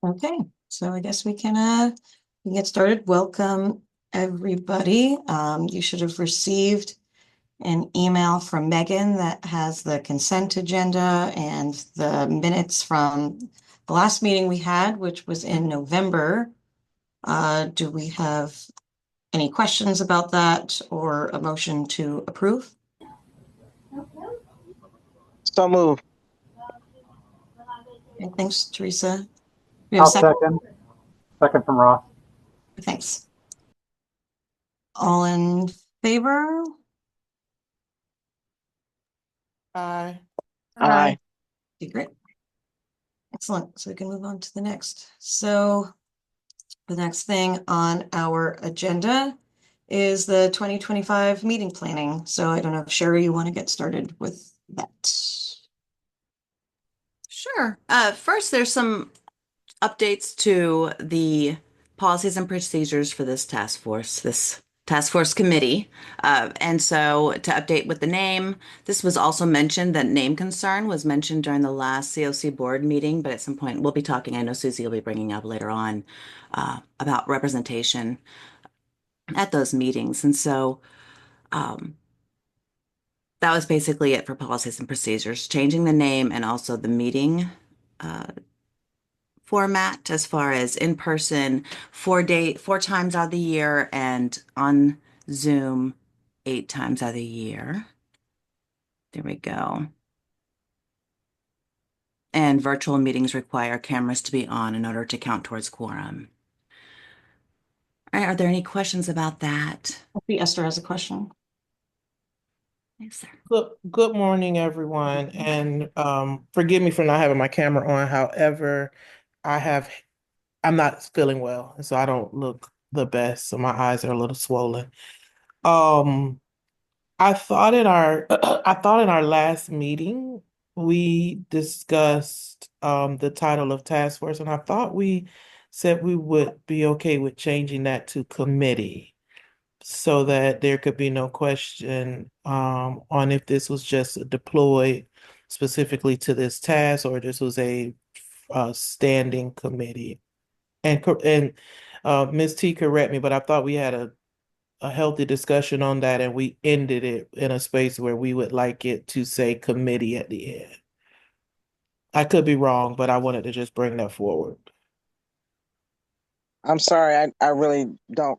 Okay, so I guess we can get started. Welcome, everybody. You should have received an email from Megan that has the consent agenda and the minutes from the last meeting we had, which was in November. Do we have any questions about that or a motion to approve? So move. Okay, thanks, Teresa. We have a I'll second? second. Second from Ross. Thanks. All in favor? Aye. Aye. Okay, great. Excellent. So we can move on to the next. So the next thing on our agenda is the 2025 meeting planning. So I don't know if Sherry, you want to get started with that. Sure. First, there's some updates to the policies and procedures for this task force committee. And so to update with the name, this was also mentioned, that name concern was mentioned during the last CoC board meeting, but at some point we'll be talking, I know Susie will be bringing up later on, about representation at those meetings. And so that was basically it for policies and procedures, changing the name and also the meeting format as far as in person 4 times out of the year and on Zoom 8 times out of the year. There we go. And virtual meetings require cameras to be on in order to count towards quorum. All right, are there any questions about that? I see Esther has a question. Yes, sir. Good morning, everyone. And forgive me for not having my camera on. However, I'm not feeling well, and so I don't look the best. So my eyes are a little swollen. Um, I thought in our I thought in our last meeting we discussed the title of task force, and I thought we said we would be okay with changing that to committee, so that there could be no question on if this was just deployed specifically to this task or this was a standing committee. And Ms. T, correct me, but I thought we had a healthy discussion on that, and we ended it in a space where we would like it to say committee at the end. I could be wrong, but I wanted to just bring that forward. I'm sorry, I really don't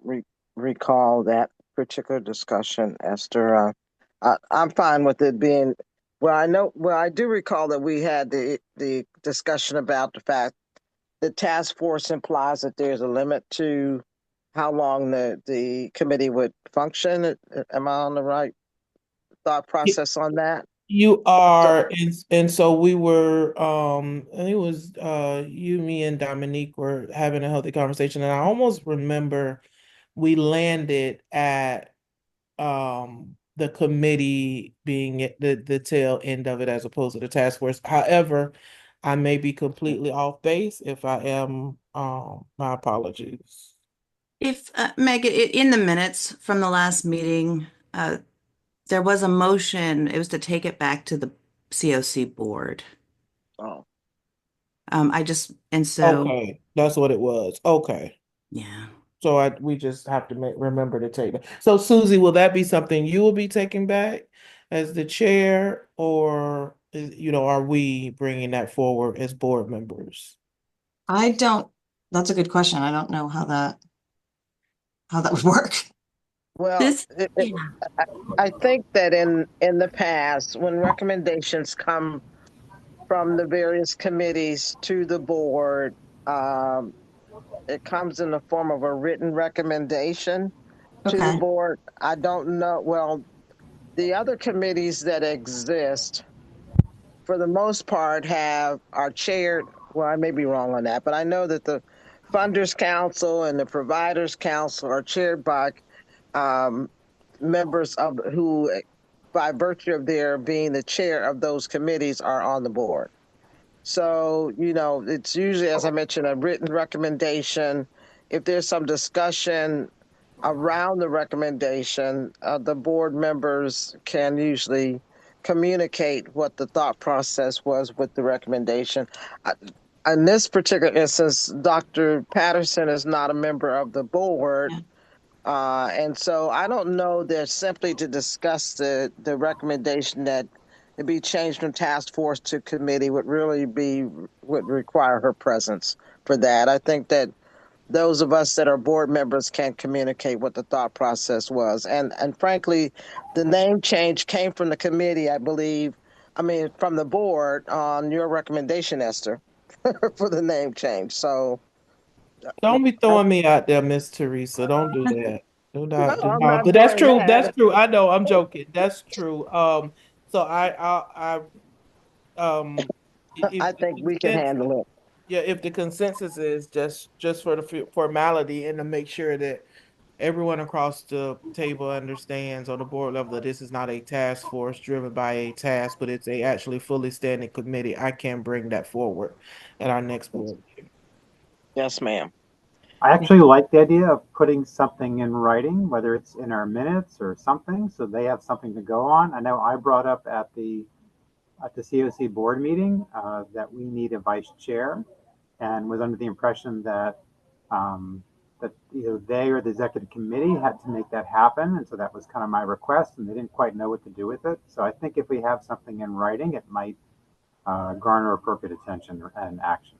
recall that particular discussion, Esther. I'm fine with it being, I do recall that we had the discussion about the fact the task force implies that there's a limit to how long the committee would function. Am I on the right thought process on that? You So, are, and so we were, I think it was you, me, and Dominique were having a healthy conversation, and I almost remember we landed at the committee being at the tail end of it as opposed to the task force. However, I may be completely off base. If I am, my apologies. If Meg, in the minutes from the last meeting, there was a motion. It was to take it back to the CoC board. oh, And so, Okay, that's what it was. Okay. yeah. So we just have to remember to take that. So Susie, will that be something you will be taking back as the chair, or are we bringing that forward as board members? That's a good question. I don't know how that would work. well, This, yeah. I think that in the past, when recommendations come from the various committees to the board, um, it comes in the form of a written recommendation to the Okay. board. I don't know. Well, the other committees that exist, for the most part, are chaired. Well, I may be wrong on that, but I know that the Funders Council and the Providers Council are chaired by um, members of who, by virtue of their being the chair of those committees, are on the board. So, it's usually, as I mentioned, a written recommendation. If there's some discussion around the recommendation, the board members can usually communicate what the thought process was with the recommendation. I, in this particular instance, Dr. Patterson is not a member of the board. Yeah. And so I don't know that simply to discuss the recommendation that it be changed from task force to committee would require her presence for that. I think that those of us that are board members can communicate what the thought process was. And frankly, the name change came from the committee, I believe. I mean, from the board on your recommendation, Esther, for the name change. So Don't be throwing me out there, Miss Teresa. Don't do that. no, Do I'm not. not But that's doing true. that. That's true. I know. I'm joking. That's true. So if I the think we can consensus, handle it. yeah, if the consensus is just for the formality and to make sure that everyone across the table understands on the board level that this is not a task force driven by a task, but it's a actually fully standing committee, I can bring that forward at our next board meeting. Yes, ma'am. I actually like the idea of putting something in writing, whether it's in our minutes or something, so they have something to go on. I know I brought up at the CoC board meeting that we need a vice chair, and was under the impression that that either they or the executive committee had to make that happen, and so that was kind of my request, and they didn't quite know what to do with it. So I think if we have something in writing, it might garner appropriate attention and action.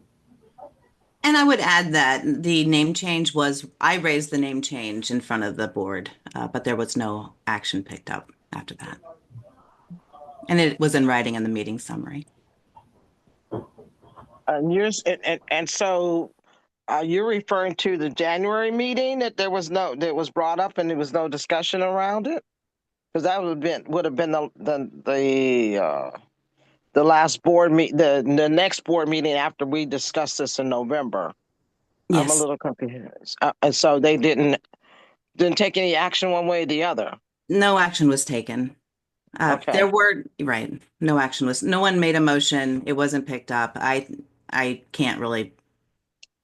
And I would add that the name change I raised the name change in front of the board, but there was no action picked up after that. And it was in writing in the meeting summary. And so you're referring to the January meeting that was brought up and there was no discussion around it? Because that would have been the last board the next board meeting after we discussed this in November. I'm a Yes, little confused. And so they didn't take any action one way or the other. no action was taken. Okay. No one made a motion. It wasn't picked up. I can't really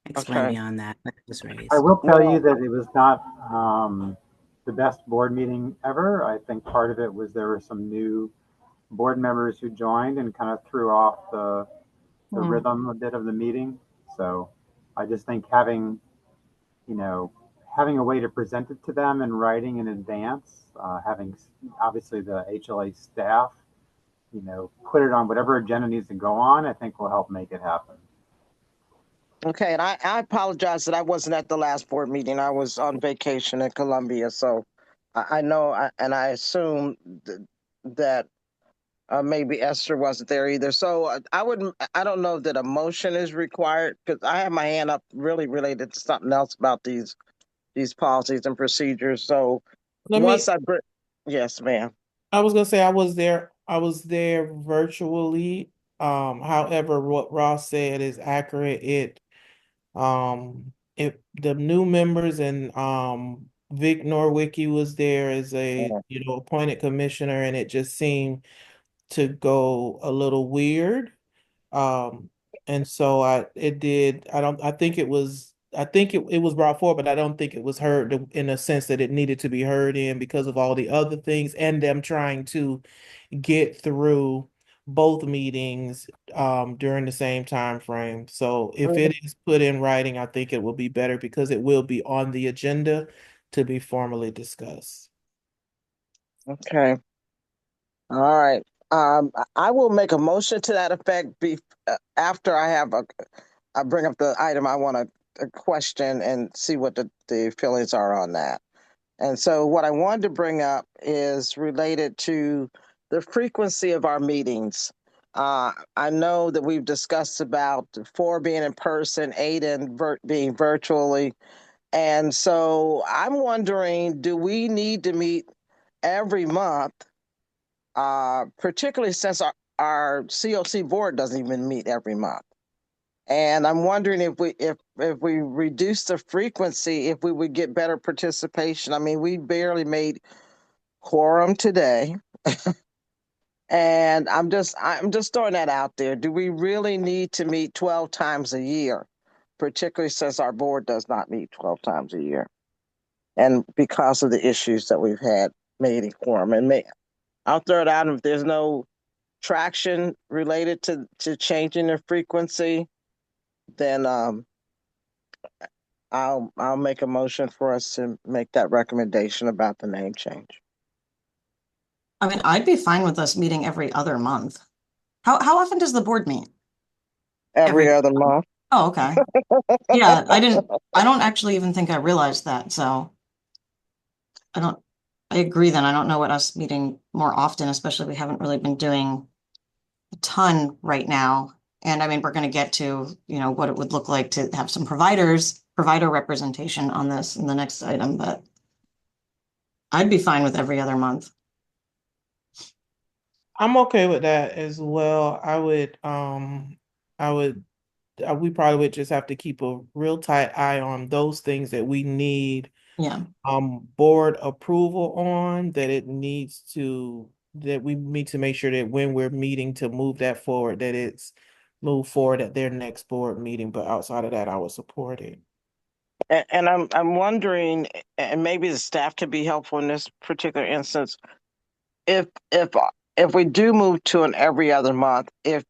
explain Okay. beyond that, but it was I raised. will tell you Well, that it was not the best board meeting ever. I think part of it was there were some new board members who joined and kind of threw off the rhythm a bit of the meeting. So I just think you know, having a way to present it to them in writing in advance, having obviously the HLA staff, put it on whatever agenda needs to go on, I think will help make it happen. okay. And I apologize that I wasn't at the last board meeting. I was on vacation in Colombia. So I know, and I assume that maybe Esther wasn't there either. So I don't know that a motion is required because I have my hand up really related to something else about these policies and procedures. So once yes, ma'am. I was gonna say I was there virtually. However, what Ross said is accurate. The new members and Vic Norwicki was there as a, appointed commissioner, and it just seemed to go a little weird. And so I think it was brought forward, but I don't think it was heard in a sense that it needed to be heard in because of all the other things and them trying to get through both meetings during the same time frame. So if it is put in writing, I think it will be better because it will be on the agenda to be formally discussed. Okay. All right. I will make a motion to that effect after I bring up the item I want to question and see what the feelings are on that. And so what I wanted to bring up is related to the frequency of our meetings. I know that we've discussed about 4 being in person, 8 being virtually. And so I'm wondering, do we need to meet every month, particularly since our CoC board doesn't even meet every month? And I'm wondering if we reduce the frequency, if we would get better participation. I mean, we barely made quorum today. And I'm just throwing that out there. Do we really need to meet 12 times a year, particularly since our board does not meet 12 times a year? And because of the issues that we've had meeting quorum. And I'll throw it out if there's no traction related to changing the frequency. then I'll make a motion for us to make that recommendation about the name change. I mean, I'd be fine with us meeting every other month. How often does the board meet? Every other month. Oh, okay. Yeah, I don't actually even think I realized that, so I agree then. I don't know what us meeting more often, especially we haven't really been doing a ton right now. And I mean, we're going to get to, what it would look like to have some provider representation on this in the next item, but I'd be fine with every other month. I'm okay with that as well. We probably would just have to keep a real tight eye on those things that we need Yeah. board approval on, that we need to make sure that when we're meeting to move that forward, that it's moved forward at their next board meeting. But outside of that, I would support it. And I'm wondering, and maybe the staff could be helpful in this particular instance, if we do move to an every other month, if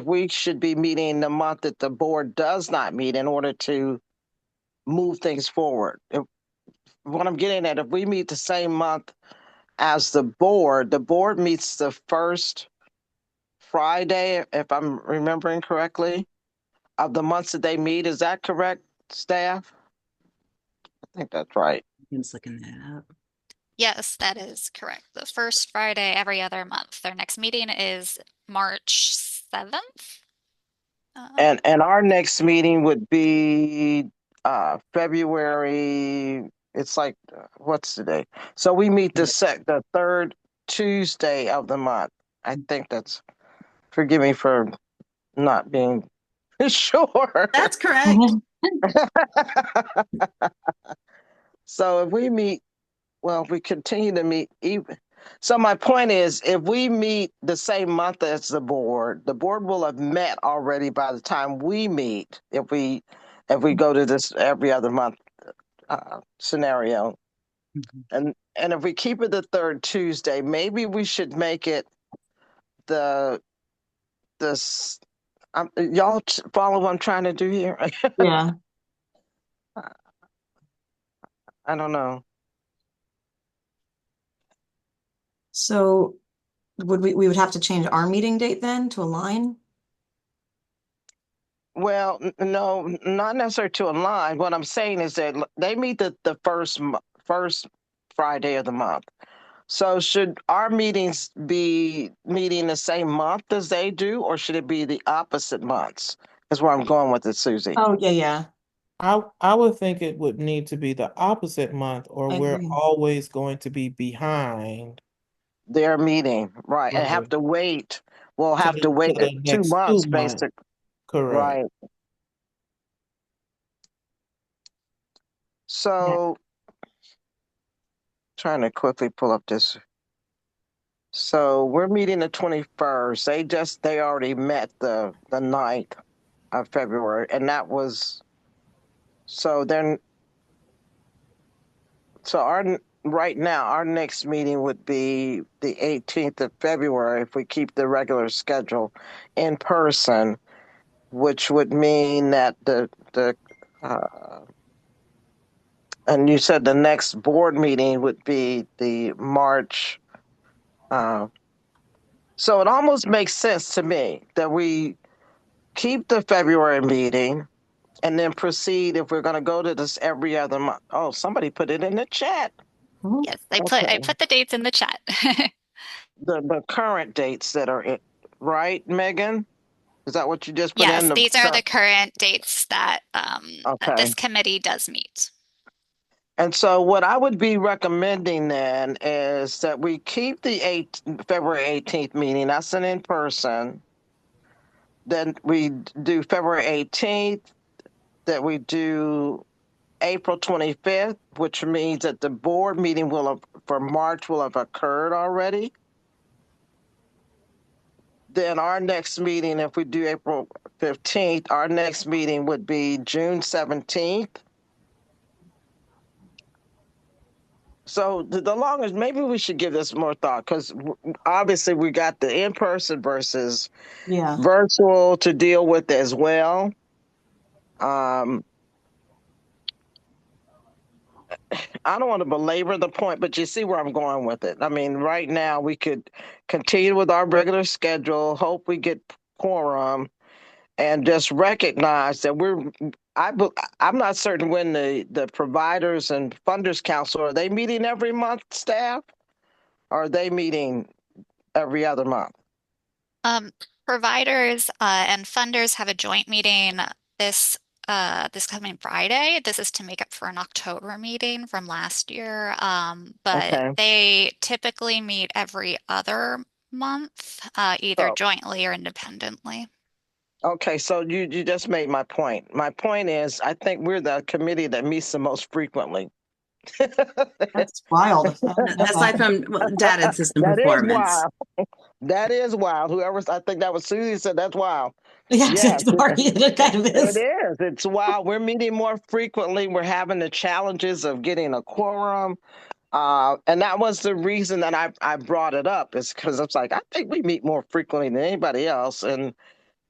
we should be meeting the month that the board does not meet in order to move things forward. What I'm getting at, if we meet the same month as the board meets the first Friday, if I'm remembering correctly, of the months that they meet. Is that correct, staff? I think that's right. Ian's looking that up. Yes, that is correct. The first Friday every other month. Their next meeting is March 7th. And our next meeting would be February. It's like what's today? So we meet the third Tuesday of the month. I think that's. Forgive me for not being sure. That's correct. So if we meet, well, if we continue to meet even. So my point is, if we meet the same month as the board will have met already by the time we meet. If we go to this every other month scenario, and if we keep it the third Tuesday, maybe we should make it y'all follow what I'm trying to do here? Yeah. I don't know. So we would have to change our meeting date then to align? Well, no, not necessarily to align. What I'm saying is that they meet the first Friday of the month. So should our meetings be meeting the same month as they do, or should it be the opposite months? Is where I'm going with it, Susie. Oh, yeah. I would think it would need to be the opposite month, or I we're agree. always going to be behind Their meeting, right, and have Right. to wait. We'll to have to wait the 2 next months, 2 months. basically. Correct. Right. So, trying to quickly pull up this. So we're meeting the 21st. They already met the 9th of February, and that was so then. So right now our next meeting would be the 18th of February if we keep the regular schedule in person, which would mean that and you said the next board meeting would be the March. So it almost makes sense to me that we keep the February meeting and then proceed if we're going to go to this every other month. Oh, somebody put it in the chat. Mhm. Yes, I put the dates in the chat. The current dates that are in, right, Megan? Is that what you just put Yes, in? these are the current dates that Okay. this committee does meet. And so what I would be recommending then is that we keep the February 18th meeting. That's an in-person. Then we do February 18th, that we do April 25th, which means that the board meeting for March will have occurred already. Then our next meeting, if we do April 15th, our next meeting would be June 17th. So the longest, maybe we should give this more thought, because obviously we got the in-person versus Yeah. virtual to deal with as well. Um, I don't want to belabor the point, but you see where I'm going with it. I mean, right now we could continue with our regular schedule, hope we get quorum, and just recognize that I'm not certain when the providers and funders council, are they meeting every month, staff? Or are they meeting every other month? Um, Providers and funders have a joint meeting this this coming Friday. This is to make up for an October meeting from last year. But Okay. they typically meet every other month, either So, jointly or independently. okay, so you just made my point. My point is, I think we're the committee that meets the most frequently. That's wild. I didn't know Aside that. from data and system That is performance. wild. That is wild. I think that was Susie said that's wild. Yes, Yes, it kind of it is. is. It's wild. We're meeting more frequently. We're having the challenges of getting a quorum. And that was the reason that I brought it up, is because it's like, I think we meet more frequently than anybody else. And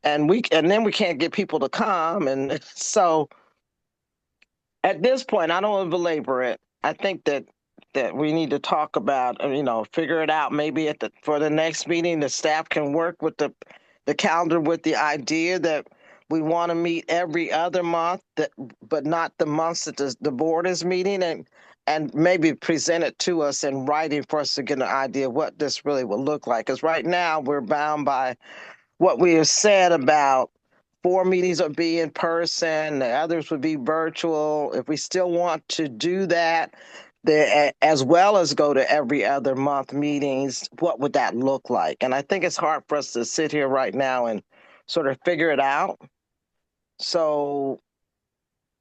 then we can't get people to come. And so at this point, I don't want to belabor it. I think that we need to talk about, figure it out. Maybe for the next meeting, the staff can work with the calendar with the idea that we want to meet every other month, but not the months that the board is meeting, and maybe present it to us in writing for us to get an idea of what this really will look like. Because right now we're bound by what we have said about 4 meetings would be in person, the others would be virtual. If we still want to do that, as well as go to every other month meetings, what would that look like? And I think it's hard for us to sit here right now and sort of figure it out. So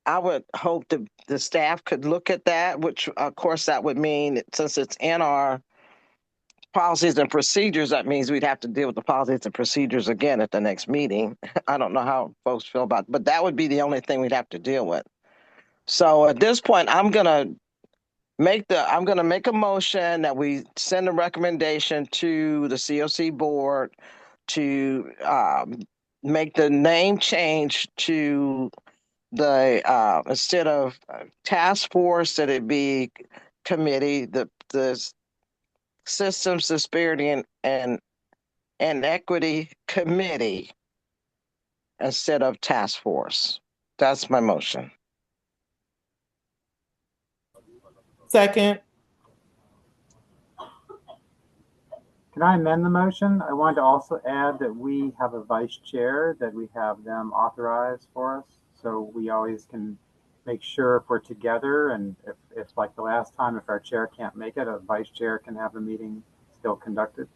I would hope that the staff could look at that, which of course that would mean, since it's in our policies and procedures, that means we'd have to deal with the policies and procedures again at the next meeting. I don't know how folks feel about it, but that would be the only thing we'd have to deal with. So at this point, I'm gonna make a motion that we send a recommendation to the CoC board to make the name change to the instead of task force, that it be committee, the systems disparity and equity committee instead of task force. That's my motion. Second. Can I amend the motion? I wanted to also add that we have a vice chair, that we have them authorize for us. So we always can make sure if we're together, and if like the last time, if our chair can't make it, a vice chair can have the meeting still conducted.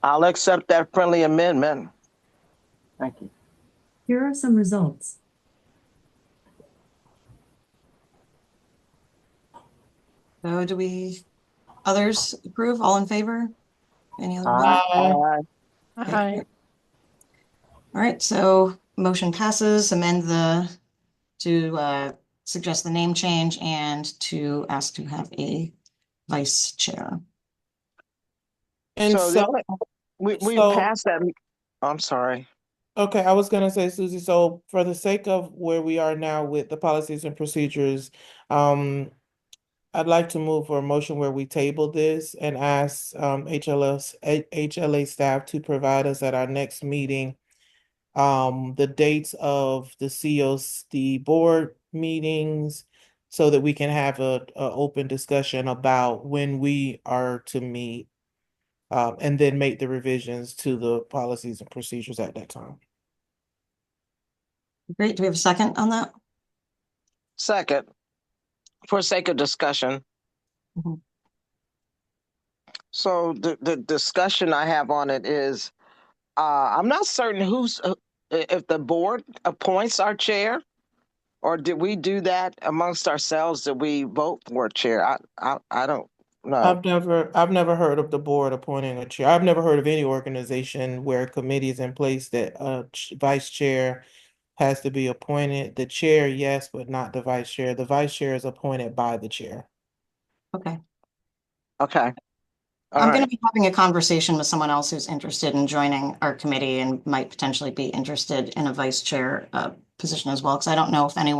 I'll accept that friendly amendment. Thank you. Here are some results. So others approve? All in favor? Any other? Aye. Okay. All right, so motion passes, to suggest the name change and to ask to have a vice chair. And So so, we so- passed that. I'm sorry. okay, I was gonna say, Susie, so for the sake of where we are now with the policies and procedures, I'd like to move for a motion where we table this and ask HLA staff to provide us at our next meeting the dates of the COC board meetings, so that we can have a open discussion about when we are to meet, and then make the revisions to the policies and procedures at that time. Great, do we have a second on that? Second, for sake of discussion. Mhm. So the discussion I have on it is, I'm not certain if the board appoints our chair, or did we do that amongst ourselves? Did we vote for a chair? I don't know. I've never heard of the board appointing a chair. I've never heard of any organization where a committee is in place that a vice chair has to be appointed. The chair, yes, but not the vice chair. The vice chair is appointed by the chair. Okay, Okay. All I'm going to right. be having a conversation with someone else who's interested in joining our committee and might potentially be interested in a vice chair position as well. Because I don't know if any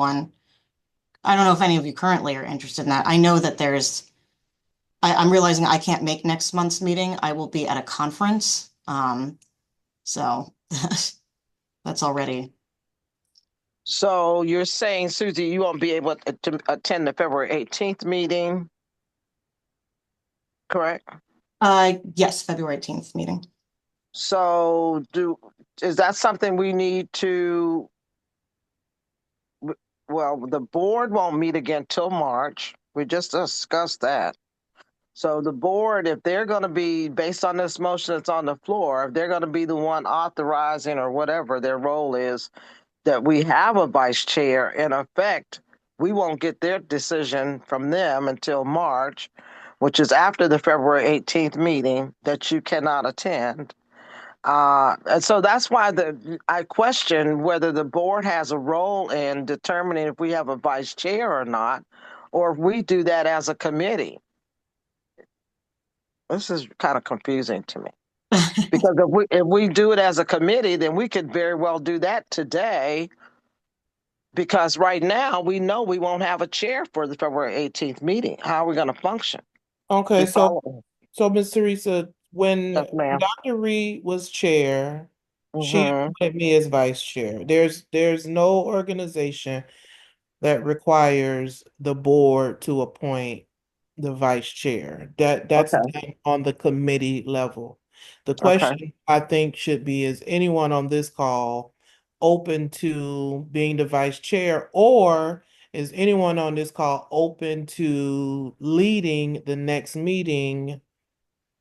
of you currently are interested in that. I know that I'm realizing I can't make next month's meeting. I will be at a conference. So that's already. So you're saying, Susie, you won't be able to attend the February 18th meeting, correct? Yes, February 18th meeting. So is that something we need to, well, the board won't meet again till March. We just discussed that. So the board, if they're going to be, based on this motion that's on the floor, if they're going to be the one authorizing or whatever their role is, that we have a vice chair, in effect, we won't get their decision from them until March, which is after the February 18th meeting that you cannot attend. And so that's why I question whether the board has a role in determining if we have a vice chair or not, or if we do that as a committee. This is kind of confusing to me. Because if we do it as a committee, then we could very well do that today. Because right now we know we won't have a chair for the February 18th meeting. How are we going to function? Okay, You so follow? Ms. Teresa, when Yes, ma'am. Dr. Reed was chair, she Mm-hmm. appointed me as vice chair. There's no organization that requires the board to appoint the vice chair. That's Okay. done on the committee level. The Okay. question I think should be, is anyone on this call open to being the vice chair, or is anyone on this call open to leading the next meeting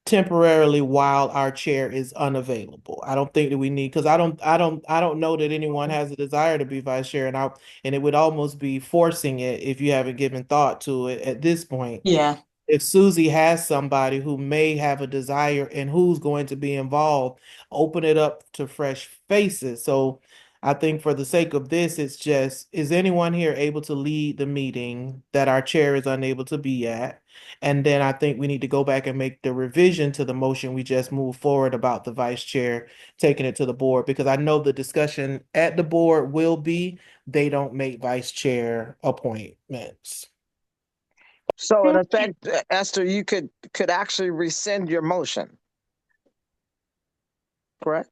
temporarily while our chair is unavailable? I don't think that we need, because I don't know that anyone has a desire to be vice chair, and it would almost be forcing it if you haven't given thought to it at this point. Yeah. If Susie has somebody who may have a desire and who's going to be involved, open it up to fresh faces. So I think for the sake of this, it's just, is anyone here able to lead the meeting that our chair is unable to be at? And then I think we need to go back and make the revision to the motion we just moved forward about the vice chair taking it to the board, because I know the discussion at the board will be, they don't make vice chair appointments. So in effect, Esther, you could actually rescind your motion, correct?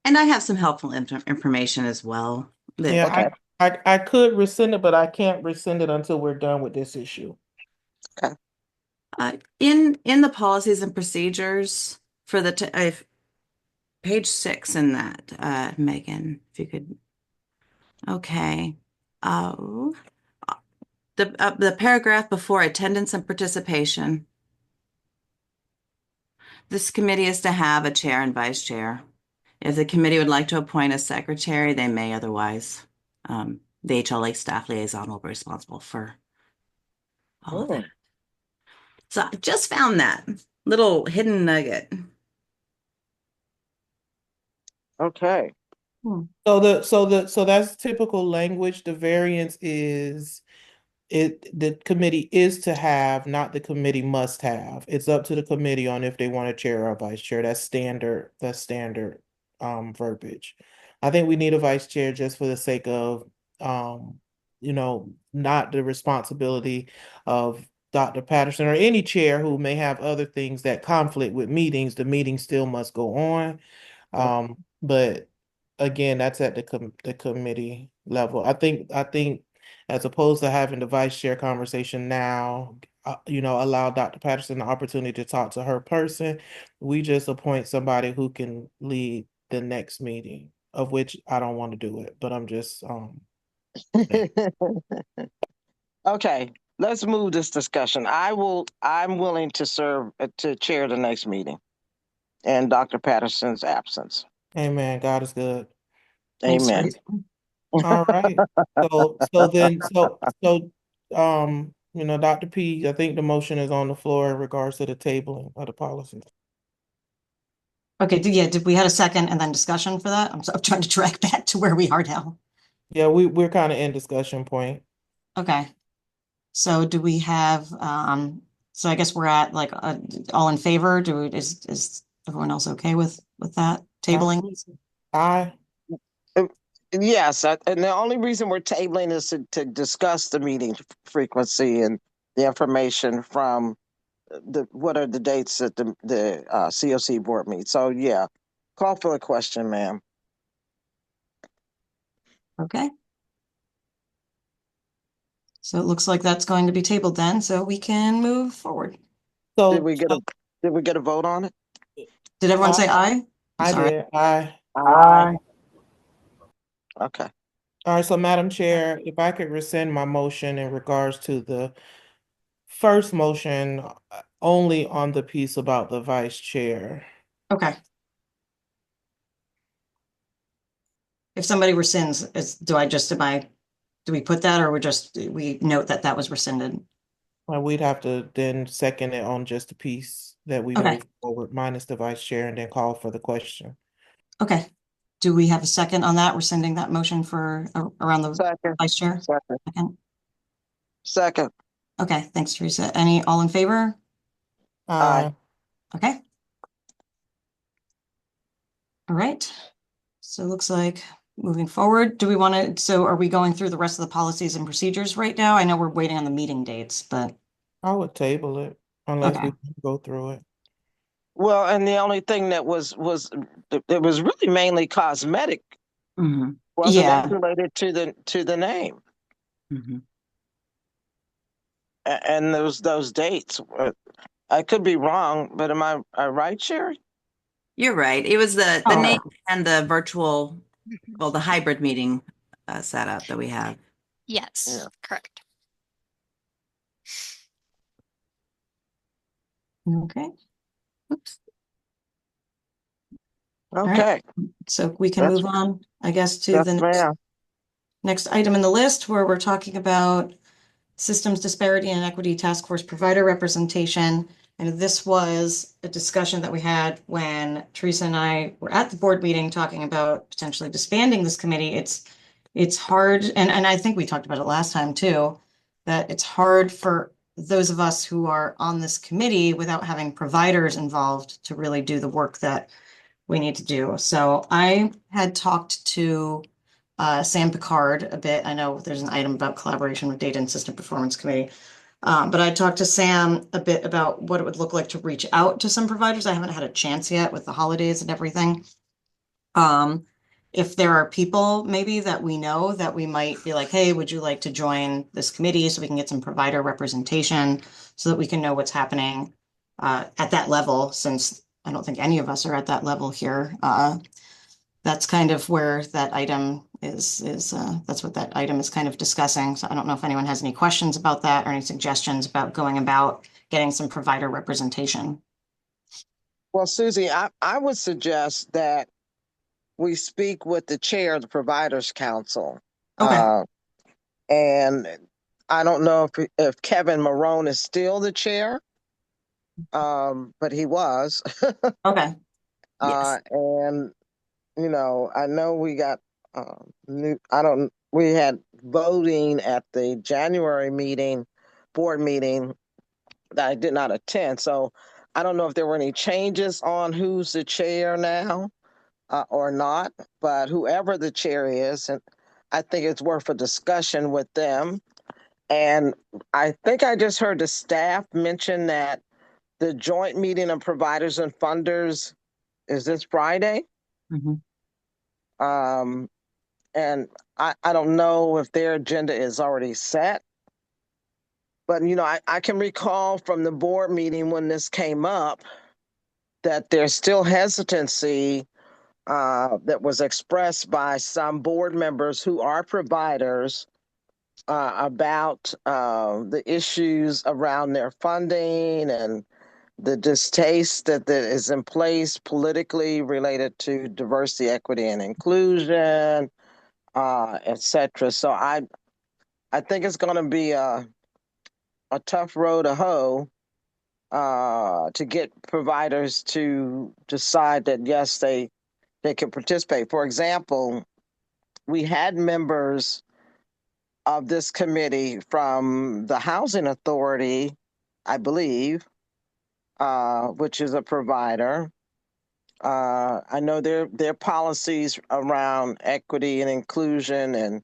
And I have some helpful information as well. Yeah, Okay. I could rescind it, but I can't rescind it until we're done with this issue. Okay. In the policies and procedures for the page 6 in that, Megan, if you could. Okay. The paragraph before attendance and participation. This committee is to have a chair and vice chair. If the committee would like to appoint a secretary, they may otherwise. The HLA staff liaison will be responsible for all of that. So I just found that little hidden nugget. Okay. So that's typical language. The variance is the committee is to have, not the committee must have. It's up to the committee on if they want a chair or a vice chair. That's standard verbiage. I think we need a vice chair just for the sake of not the responsibility of Dr. Patterson or any chair who may have other things that conflict with meetings. The meeting still must go on. But again, that's at the committee level. I think as opposed to having the vice chair conversation now, allow Dr. Patterson the opportunity to talk to her person. We just appoint somebody who can lead the next meeting, of which I don't want to do it, but I'm just Okay. Let's move this discussion. I'm willing to serve to chair the next meeting in Dr. Patterson's absence. Amen. God is good. Thanks, Amen. Teresa. All right. Dr. P, I think the motion is on the floor in regards to the tabling of the policies. Okay, did we had a second and then discussion for that? I'm trying to track back to where we are now. Yeah, we're kind of in discussion point. Okay. So do we have So I guess we're at like, all in favor? Is everyone else okay with that tabling? Aye. Yes, and the only reason we're tabling is to discuss the meeting frequency and the information from what are the dates that the COC board meets. So yeah, call for the question, ma'am. Okay. So it looks like that's going to be tabled then, so we can move forward. So Did we get a vote on it? Did everyone say aye? I'm I sorry. did. Aye. Aye. Okay. All right, so Madam Chair, if I could rescind my motion in regards to the first motion, only on the piece about the vice chair. Okay. If somebody rescinds, do we put that, or we note that that was rescinded? Well, we'd have to then second it on just the piece that we Okay. moved forward minus the vice chair and then call for the question. Okay. Do we have a second on that, rescinding that motion for around the Second. vice chair? Second. Second. Okay, thanks, Teresa. All in favor? Aye. Okay. All right. So it looks like moving forward, so are we going through the rest of the policies and procedures right now? I know we're waiting on the meeting dates, but I would table it unless okay. we can go through it. Well, and the only thing that was it was really mainly cosmetic. Mm-hmm. Wasn't Yeah. that related to the name? Mm-hmm. And those dates. I could be wrong, but am I right, Sherry? You're right. It was the Oh, name and the virtual, well, the hybrid meeting setup that we have. Yes, Yeah. correct. okay. Oops. Okay. So we can That's- move on, I guess, to Yes, the ma'am. next item in the list, where we're talking about Systems Disparity and Equity Taskforce provider representation. And this was a discussion that we had when Teresa and I were at the board meeting talking about potentially disbanding this committee. It's hard, and I think we talked about it last time too, that it's hard for those of us who are on this committee without having providers involved to really do the work that we need to do. So I had talked to Sam Picard a bit. I know there's an item about collaboration with Data and System Performance Committee. But I talked to Sam a bit about what it would look like to reach out to some providers. I haven't had a chance yet with the holidays and everything. If there are people maybe that we know that we might be like, hey, would you like to join this committee so we can get some provider representation so that we can know what's happening at that level, since I don't think any of us are at that level here. That's kind of where that item is that's what that item is kind of discussing. So I don't know if anyone has any questions about that or any suggestions about going about getting some provider representation. Well, Susie, I would suggest that we speak with the chair of the Providers Council. Okay. And I don't know if Kevin Marone is still the chair, but he was. Okay. Yes. And I know we got we had voting at the January board meeting that I did not attend. So I don't know if there were any changes on who's the chair now or not, but whoever the chair is, and I think it's worth a discussion with them. And I think I just heard the staff mention that the joint meeting of providers and funders is this Friday. Mhm. And I don't know if their agenda is already set. But, I can recall from the board meeting when this came up that there's still hesitancy that was expressed by some board members who are providers about the issues around their funding and the distaste that is in place politically related to diversity, equity, and inclusion, et cetera. So I think it's going to be a tough row to hoe to get providers to decide that yes, they can participate. For example, we had members of this committee from the Housing Authority I believe, which is a provider. I know their policies around equity and inclusion and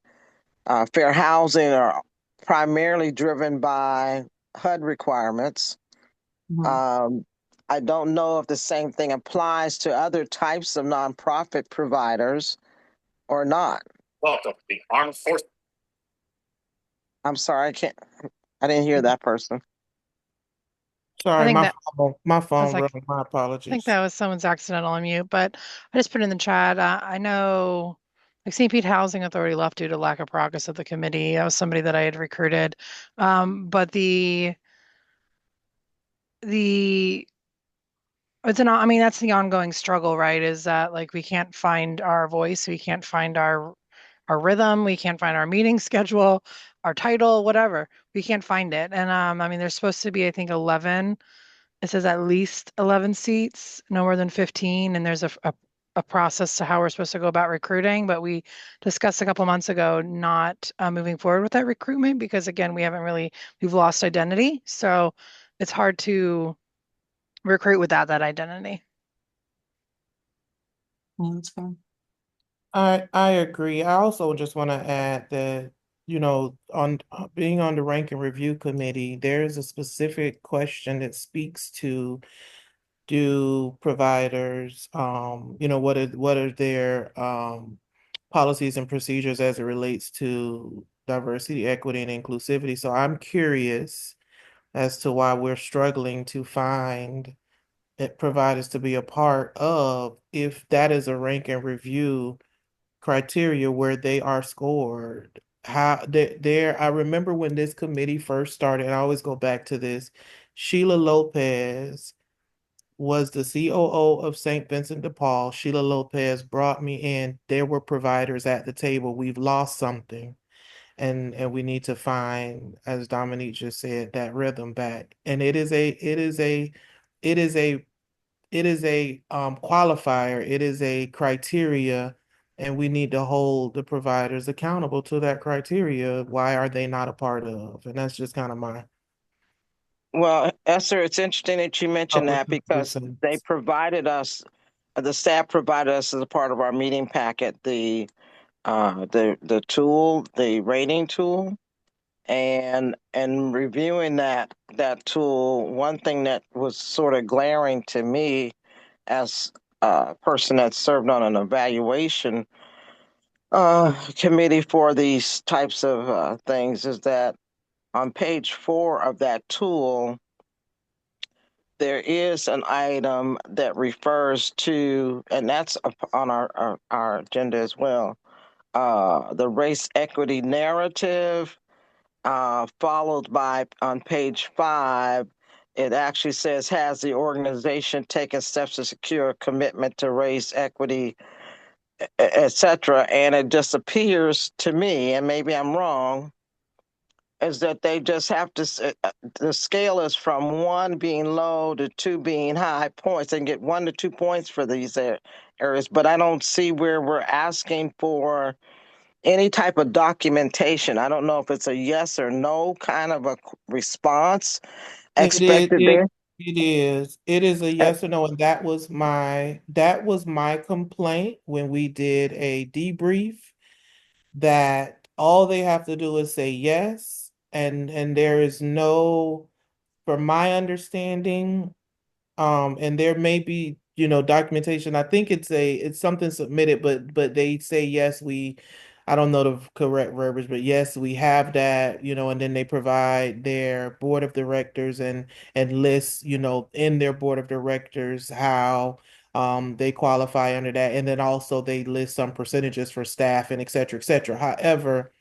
fair housing are primarily driven by HUD requirements. Mhm. I don't know if the same thing applies to other types of nonprofit providers or not. Welcome to the Armed Forces. I'm sorry, I didn't hear that person. Sorry, think my that- phone like, rang. My I apologies. think that was someone's accidental unmute, but I just put in the chat. I know like St. Pete Housing Authority left due to lack of progress of the committee. That was somebody that I had recruited. But I mean, that's the ongoing struggle, right? Is that like we can't find our voice, we can't find our rhythm, we can't find our meeting schedule, our title, whatever. We can't find it. And I mean, there's supposed to be, I think, 11. It says at least 11 seats, no more than 15. And there's a process to how we're supposed to go about recruiting. But we discussed a couple months ago not moving forward with that recruitment because, again, we've lost identity. So it's hard to recruit without that identity. Yeah, that's fair. I agree. I also just want to add that, on being on the rank and review committee, there's a specific question that speaks to do providers, what are their policies and procedures as it relates to diversity, equity, and inclusivity. So I'm curious as to why we're struggling to find providers to be a part of if that is a rank and review criteria where they are scored. How there, I remember when this committee first started, and I always go back to this. Sheila Lopez was the COO of St. Vincent de Paul. Sheila Lopez brought me in. There were providers at the table. We've lost something. And we need to find, as Dominique just said, that rhythm back. And it is a qualifier. It is a criteria, and we need to hold the providers accountable to that criteria. Why are they not a part of? And that's just kind of my Well, Esther, it's interesting that you mentioned that because they provided us, the staff provided us as a part of our meeting packet, the tool, the rating tool, and reviewing that tool. One thing that was sort of glaring to me as a person that served on an evaluation committee for these types of things is that on page 4 of that tool, there is an item that refers to, and that's on our agenda as well, the race equity narrative, followed by on page 5, it actually says, has the organization taken steps to secure a commitment to race equity, etc. And it just appears to me, and maybe I'm wrong, is that they just have to, the scale is from 1 being low to 2 being high points, and get 1 to 2 points for these areas. But I don't see where we're asking for any type of documentation. I don't know if it's a yes or no kind of a response It is, expected there. it is. It is a yes or no, and that was my complaint when we did a debrief, that all they have to do is say yes, and there is no, from my understanding, and there may be, documentation. I think it's something submitted, but they say yes, I don't know the correct verbiage, but yes, we have that, and then they provide their board of directors and lists, in their board of directors how they qualify under that. And then also they list some percentages for staff and et cetera, et cetera. However,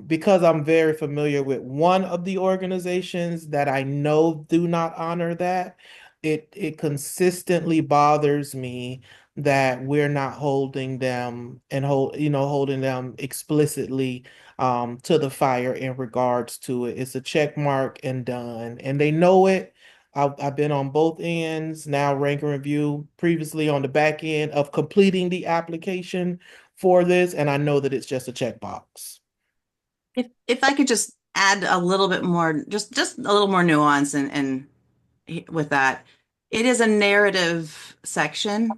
because I'm very familiar with one of the organizations that I know do not honor that, it consistently bothers me that we're not holding them and holding them explicitly to the fire in regards to it. It's a check mark and done, and they know it. I've been on both ends now, rank and review, previously on the back end of completing the application for this, and I know that it's just a checkbox. If I could just add a little bit more, just a little more nuance and with that. It is a narrative section.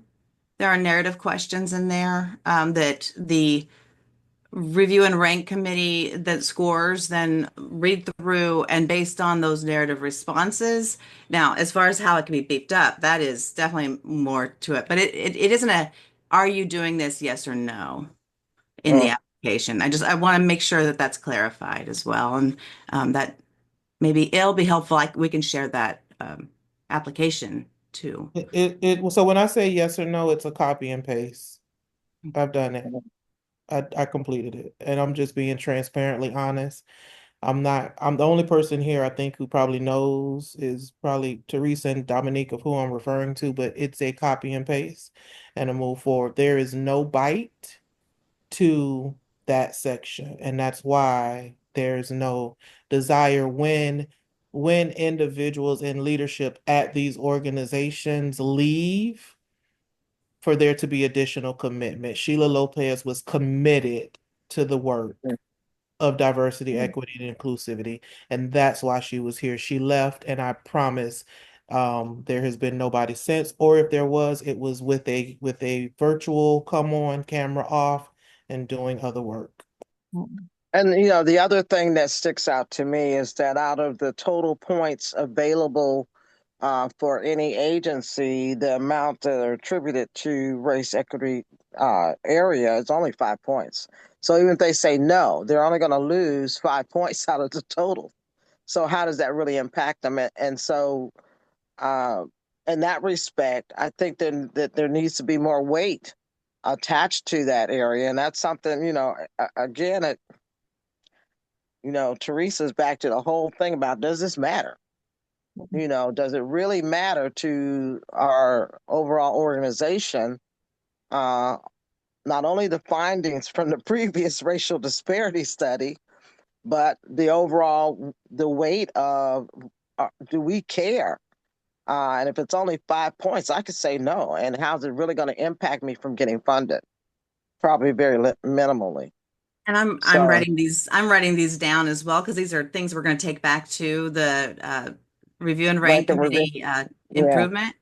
There are narrative questions in there that the review and rank committee that scores then read through, and based on those narrative responses. Now, as far as how it can be beefed up, that is definitely more to it. But it isn't a, are you doing this, yes or no, in the application. I want to make sure that that's clarified as well. And that maybe it'll be helpful. Like we can share that application too. So when I say yes or no, it's a copy and paste. I've done it. I completed it, and I'm just being transparently honest. I'm the only person here I think who probably knows is probably Teresa and Dominique of who I'm referring to, but it's a copy and paste and a move forward. There is no bite to that section, and that's why there's no desire when individuals in leadership at these organizations leave for there to be additional commitment. Sheila Lopez was committed to the work of diversity, equity, and inclusivity, and that's why she was here. She left, and I promise there has been nobody since, or if there was, it was with a virtual come on, camera off, and doing other work. And the other thing that sticks out to me is that out of the total points available for any agency, the amount that are attributed to race equity area is only 5 points. So even if they say no, they're only going to lose 5 points out of the total. So how does that really impact them? And so in that respect, I think that there needs to be more weight attached to that area. And that's something, again, Teresa's back to the whole thing about, does this matter? Does it really matter to our overall organization? Not only the findings from the previous racial disparity study, but the weight of, do we care? And if it's only 5 points, I could say no. And how's it really going to impact me from getting funded? Probably very minimally. And I'm writing these down as well, because these are things we're going to take back to the review and rank committee improvement.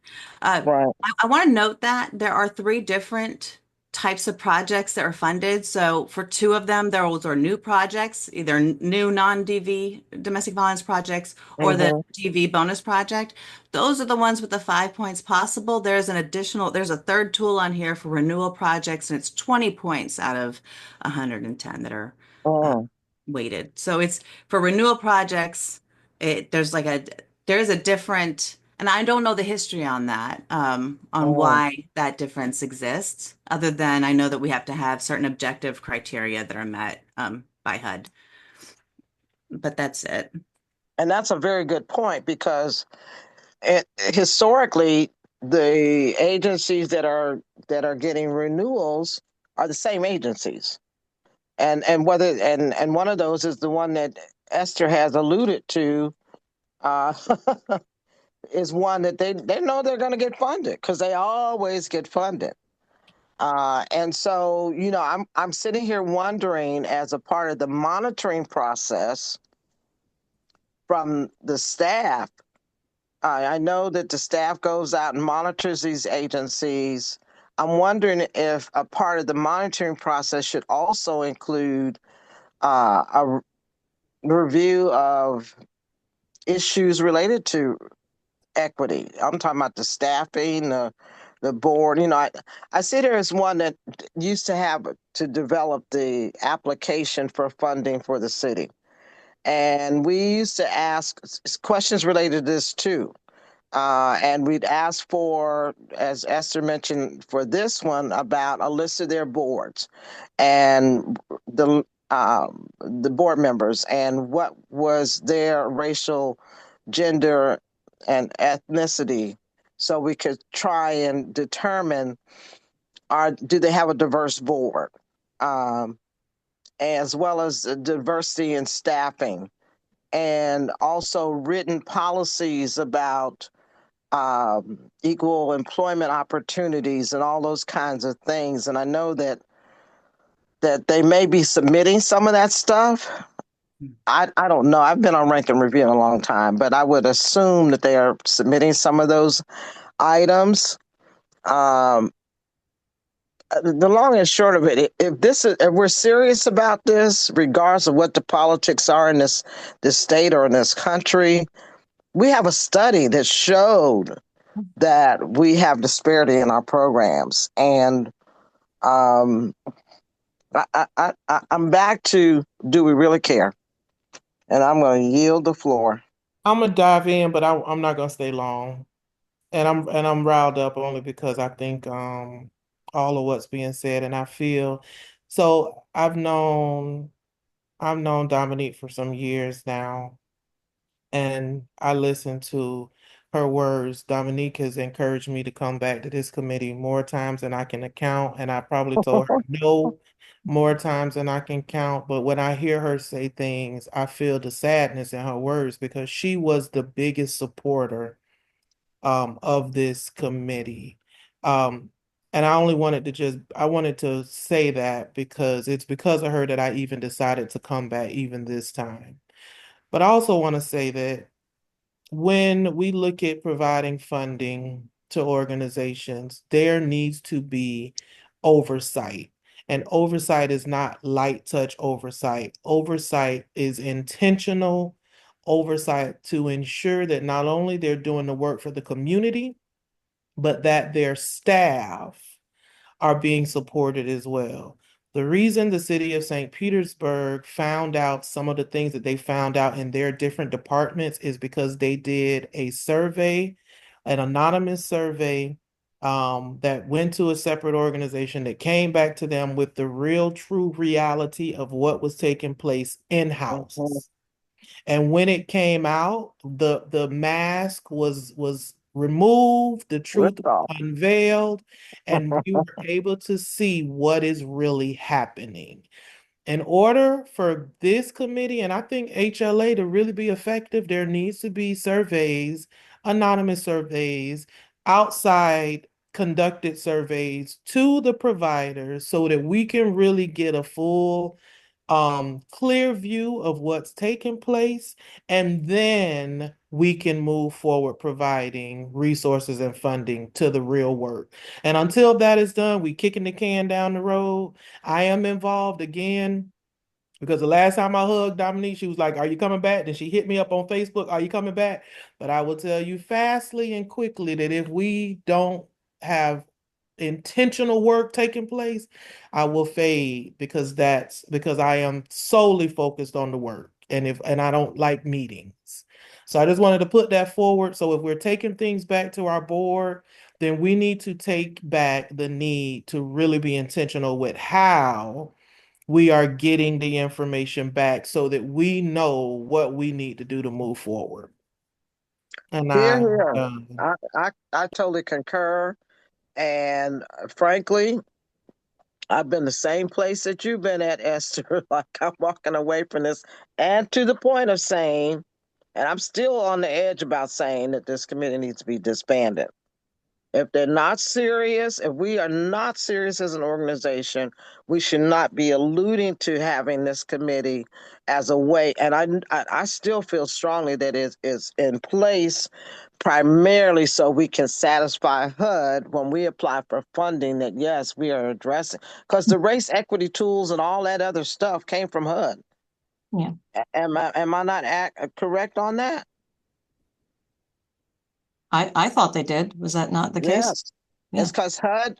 Right. I want to note that there are 3 different types of projects that are funded. So for 2 of them, those are new projects, either new non-DV domestic violence projects or the DV bonus project. Those are the ones with the 5 points possible. There's a 3rd tool on here for renewal projects, and it's 20 points out of 110 that are weighted. So it's for renewal projects, there's a different, and I don't know the history on that, on why that difference exists, other than I know that we have to have certain objective criteria that are met by HUD. But that's it. And that's a very good point, because historically, the agencies that are getting renewals are the same agencies. And one of those is the one that Esther has alluded to, is one that they know they're going to get funded, because they always get funded. And so, I'm sitting here wondering, as a part of the monitoring process from the staff, I know that the staff goes out and monitors these agencies. I'm wondering if a part of the monitoring process should also include a review of issues related to equity. I'm talking about the staffing, the board. I see there as one that used to have to develop the application for funding for the city. And we used to ask questions related to this too. And we'd ask for, as Esther mentioned, for this one, about a list of their boards and the board members, and what was their racial, gender, and ethnicity, so we could try and determine, do they have a diverse board, as well as diversity in staffing, and also written policies about equal employment opportunities and all those kinds of things. And I know that they may be submitting some of that stuff, I don't know. I've been on rank and review in a long time, but I would assume that they are submitting some of those items. Um, the long and short of it, if we're serious about this, regardless of what the politics are in this state or in this country, we have a study that showed that we have disparity in our programs, and um, I'm back to, do we really care? And I'm going to yield the floor. I'm gonna dive in, but I'm not gonna stay long. And I'm riled up only because I think all of what's being said, and I feel so I've known Dominique for some years now, and I listen to her words. Dominique has encouraged me to come back to this committee more times than I can count, and I probably told her no more times than I can count. But when I hear her say things, I feel the sadness in her words because she was the biggest supporter of this committee. Um, and I wanted to say that because it's because of her that I even decided to come back even this time. But I also want to say that when we look at providing funding to organizations, there needs to be oversight. And oversight is not light touch oversight. Oversight is intentional oversight to ensure that not only they're doing the work for the community, but that their staff are being supported as well. The reason the city of St. Petersburg found out some of the things that they found out in their different departments is because they did a survey, an anonymous survey, that went to a separate organization that came back to them with the real true reality of what was taking place in-house. And when it came out, the mask was removed, the truth Ripped off. was unveiled, and we were able to see what is really happening. In order for this committee, and I think HLA to really be effective, there needs to be surveys, anonymous surveys, outside conducted surveys to the providers so that we can really get a full clear view of what's taking place, and then we can move forward providing resources and funding to the real work. And until that is done, we kicking the can down the road. I am involved again because the last time I hugged Dominique, she was like, "Are you coming back?" Then she hit me up on Facebook, "Are you coming back?" But I will tell you fastly and quickly that if we don't have intentional work taking place, I will fade because I am solely focused on the work. And I don't like meetings. So I just wanted to put that forward. So if we're taking things back to our board, then we need to take back the need to really be intentional with how we are getting the information back so that we know what we need to do to move forward. And Here, I, here. I totally concur. And frankly, I've been the same place that you've been at, Esther. Like, I'm walking away from this, and to the point of saying, and I'm still on the edge about saying that this committee needs to be disbanded. If they're not serious, if we are not serious as an organization, we should not be alluding to having this committee as a way. And I still feel strongly that it is in place primarily so we can satisfy HUD when we apply for funding that, yes, we are addressing. Because the race equity tools and all that other stuff came from HUD. Yeah. Am I not correct on that? I thought they did. Was that not the case? Yes. Yeah. It's because HUD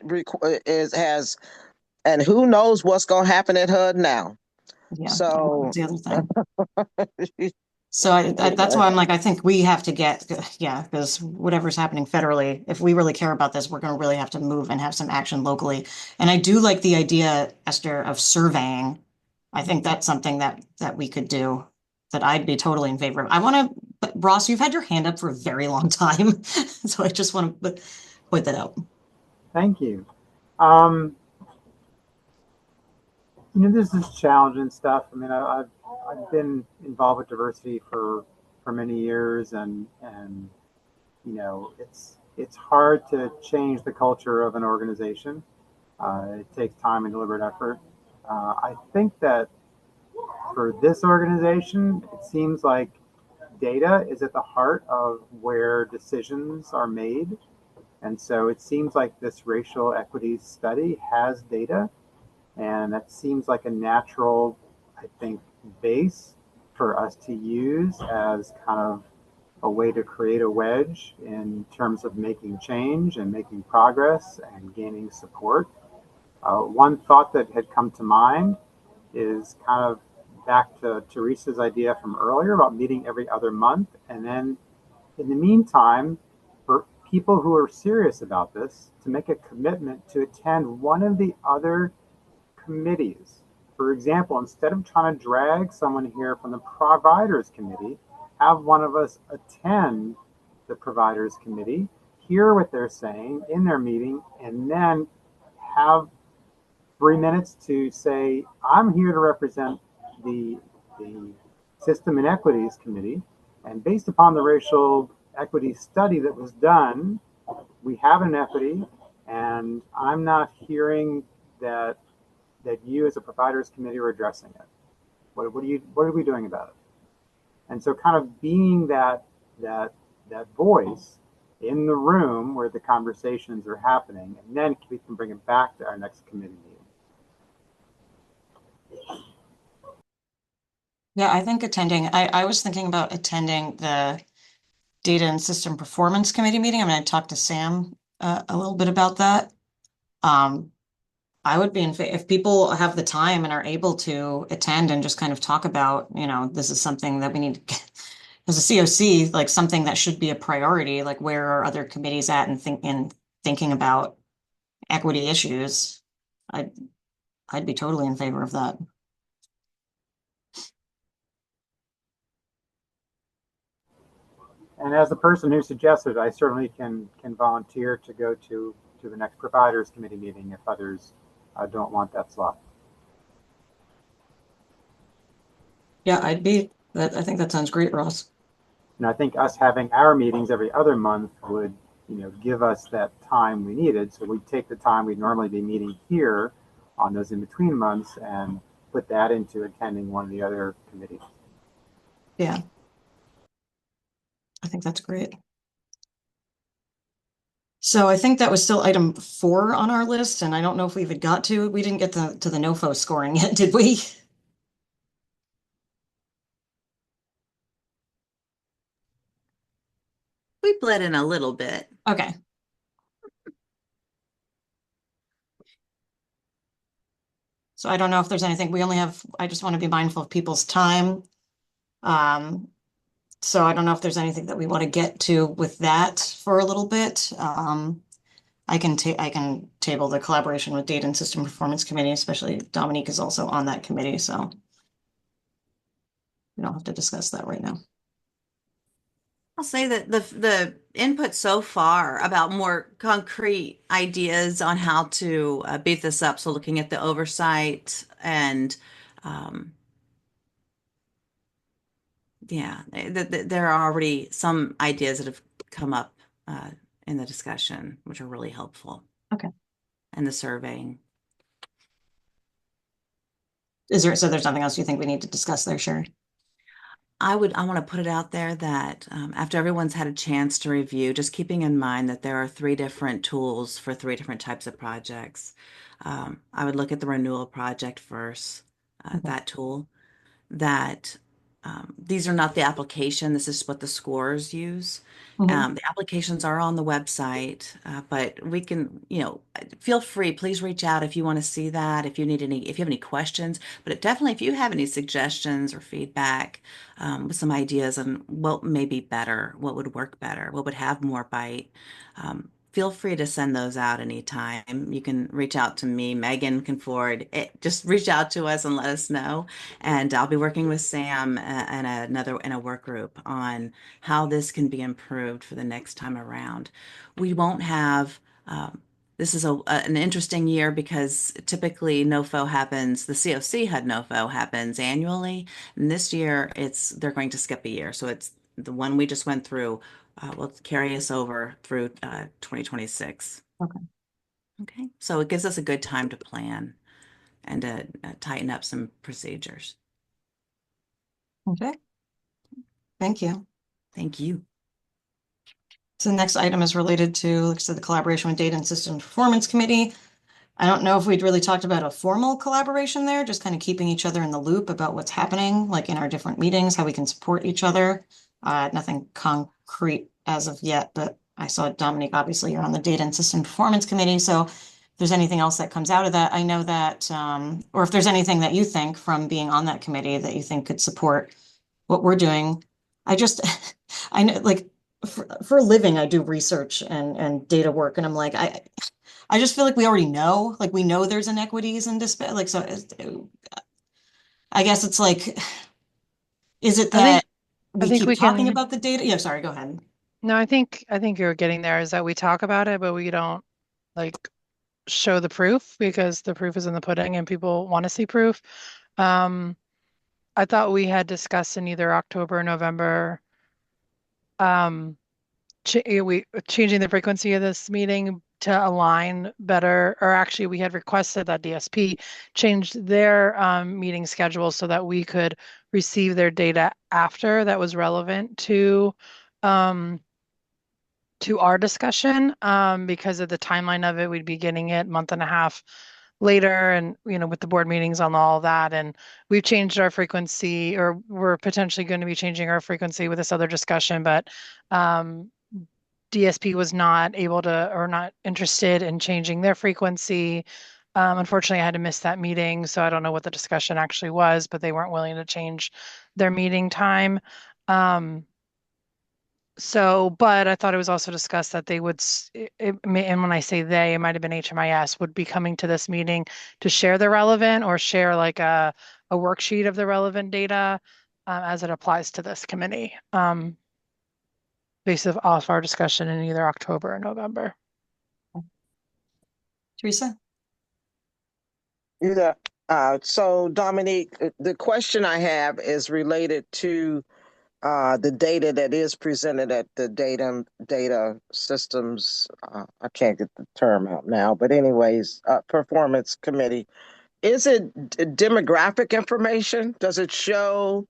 has, and who knows what's going to happen at HUD now. Yeah. So, That's the other thing. So that's why I'm like, I think we have to get, yeah, because whatever's happening federally, if we really care about this, we're going to really have to move and have some action locally. And I do like the idea, Esther, of surveying. I think that's something that we could do, that I'd be totally in favor of. I want to, but Ross, you've had your hand up for a very long time. So I just want to point that out. Thank you. This is challenging stuff. I mean, I've been involved with diversity for many years, and it's hard to change the culture of an organization. It takes time and deliberate effort. I think that for this organization, it seems like data is at the heart of where decisions are made. And so it seems like this racial equity study has data, and that seems like a natural, I think, base for us to use as kind of a way to create a wedge in terms of making change and making progress and gaining support. One thought that had come to mind is kind of back to Teresa's idea from earlier about meeting every other month. And then in the meantime, for people who are serious about this, to make a commitment to attend one of the other committees. For example, instead of trying to drag someone here from the providers committee, have one of us attend the providers committee, hear what they're saying in their meeting, and then have 3 minutes to say, I'm here to represent the System Inequities Committee. And based upon the racial equity study that was done, we have an equity, and I'm not hearing that you as a providers committee are addressing it. What are we doing about it? And so kind of being that voice in the room where the conversations are happening, and then we can bring it back to our next committee meeting. Yeah, I think attending, I was thinking about attending the Data and System Performance Committee meeting. I mean, I talked to Sam a little bit about that. I would be if people have the time and are able to attend and just kind of talk about, this is something that we need to, as a CoC, like something that should be a priority, like where are other committees at and thinking about equity issues. I'd be totally in favor of that. And as the person who suggested, I certainly can volunteer to go to the next providers committee meeting if others don't want that slot. Yeah, I think that sounds great, Ross. And I think us having our meetings every other month would, give us that time we needed. So we'd take the time we'd normally be meeting here on those in between months and put that into attending one of the other committees. Yeah. I think that's great. So I think that was still item 4 on our list, and I don't know if we even got to. We didn't get to the NOFO scoring yet, did we? We bled in a little bit. Okay. So I don't know if there's anything. I just want to be mindful of people's time. So I don't know if there's anything that we want to get to with that for a little bit. I can table the collaboration with Data and System Performance Committee, especially Dominique is also on that committee, so we don't have to discuss that right now. I'll say that the input so far about more concrete ideas on how to beat this up. So looking at the oversight and there are already some ideas that have come up in the discussion, which are really helpful. Okay. And the surveying. So there's nothing else you think we need to discuss there, Sherry? I want to put it out there that after everyone's had a chance to review, just keeping in mind that there are 3 different tools for 3 different types of projects. I would look at the renewal project first, that tool. That these are not the application. This is what the scores use. The applications are on the website, but we can, feel free. Please reach out if you want to see that. If you have any questions, but definitely if you have any suggestions or feedback with some ideas on what may be better, what would work better, what would have more bite. Feel free to send those out anytime. You can reach out to me. Megan can forward it. Just reach out to us and let us know. And I'll be working with Sam in a work group on how this can be improved for the next time around. We won't have, this is an interesting year because typically NOFO happens, the CoC had NOFO happens annually. And this year they're going to skip a year. So it's the one we just went through will carry us over through 2026. Okay. Okay. So it gives us a good time to plan and to tighten up some procedures. Okay. Thank you. Thank you. So the next item is related to, like I said, the collaboration with Data and System Performance Committee. I don't know if we'd really talked about a formal collaboration there, just kind of keeping each other in the loop about what's happening, like in our different meetings, how we can support each other. Nothing concrete as of yet, but I saw Dominique, obviously you're on the Data and System Performance Committee. So if there's anything else that comes out of that, I know that, or if there's anything that you think from being on that committee that you think could support what we're doing. I just, I know, like, for a living, I do research and data work, and I'm like, I just feel like we already know, like we know there's inequities and like, so I guess it's like, is it I that we think keep we talking can. about the data? Yeah, sorry, go ahead. No, I think you're getting there is that we talk about it, but we don't like show the proof because the proof is in the pudding and people want to see proof. I thought we had discussed in either October or November, changing the frequency of this meeting to align better, or actually we had requested that DSP change their meeting schedule so that we could receive their data after that was relevant to our discussion, because of the timeline of it, we'd be getting it month and a half later, and with the board meetings on all that, and we've changed our frequency, or we're potentially going to be changing our frequency with this other discussion, but DSP was not able to, or not interested in changing their frequency. Unfortunately, I had to miss that meeting, so I don't know what the discussion actually was, but they weren't willing to change their meeting time. But I thought it was also discussed that they would, and when I say they, it might have been HMIS, would be coming to this meeting to share the relevant, or share like a worksheet of the relevant data as it applies to this committee, based off our discussion in either October or November. Teresa? Yeah. So Dominique, the question I have is related to the data that is presented at the data systems. I can't get the term out now, but anyways, performance committee. Is it demographic information? Does it show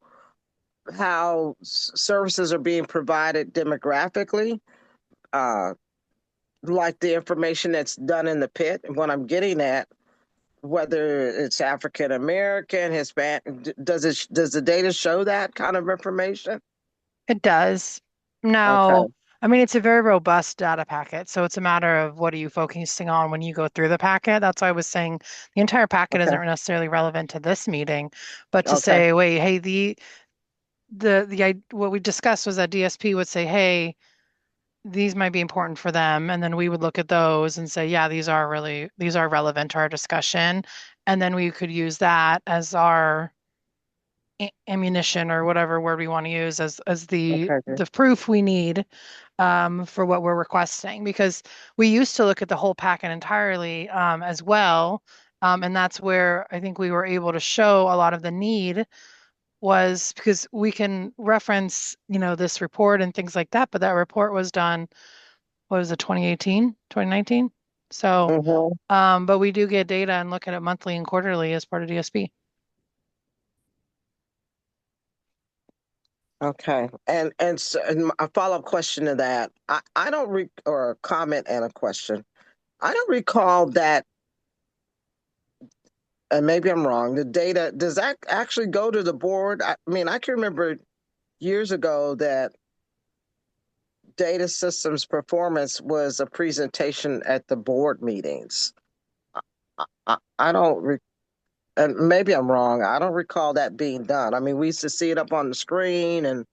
how services are being provided demographically? Like the information that's done in the pit. And what I'm getting at, whether it's African American, Hispanic, does the data show that kind of information? It does. Okay. Now, I mean, it's a very robust data packet, so it's a matter of what are you focusing on when you go through the packet. That's why I was saying the entire packet Okay. isn't necessarily relevant to this meeting, but to Okay. say, wait, hey, what we discussed was that DSP would say, hey, these might be important for them, and then we would look at those and say, yeah, these are relevant to our discussion, and then we could use that as our ammunition, or whatever word we want to use, as the Okay. Good. proof we need for what we're requesting, because we used to look at the whole packet entirely as well, and that's where I think we were able to show a lot of the need, was because we can reference this report and things like that, but that report was done, what was it, 2018, 2019? So but we do get data and look at it monthly and quarterly as part of DSP. Okay. And a follow-up question to that. I don't or a comment and a question. I don't recall that, and maybe I'm wrong. The data, does that actually go to the board? I mean, I can remember years ago that data systems performance was a presentation at the board meetings. I don't and maybe I'm wrong. I don't recall that being done. I mean, we used to see it up on the screen, and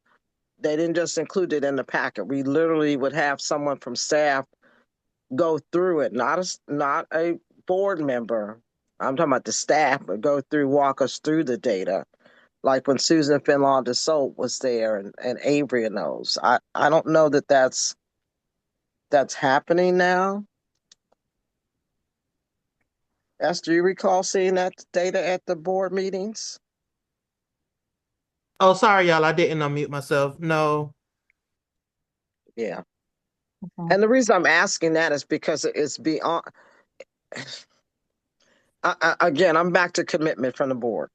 they didn't just include it in the packet. We literally would have someone from staff go through it, not a board member. I'm talking about the staff, but go through, walk us through the data. Like when Susan Finlaw DeSolt was there, and Avery and those. I don't know that that's happening now. Esther, you recall seeing that data at the board meetings? Oh, sorry, y'all. I didn't unmute myself. No. Yeah. Okay. And the reason I'm asking that is because it's beyond. Again, I'm back to commitment from the board,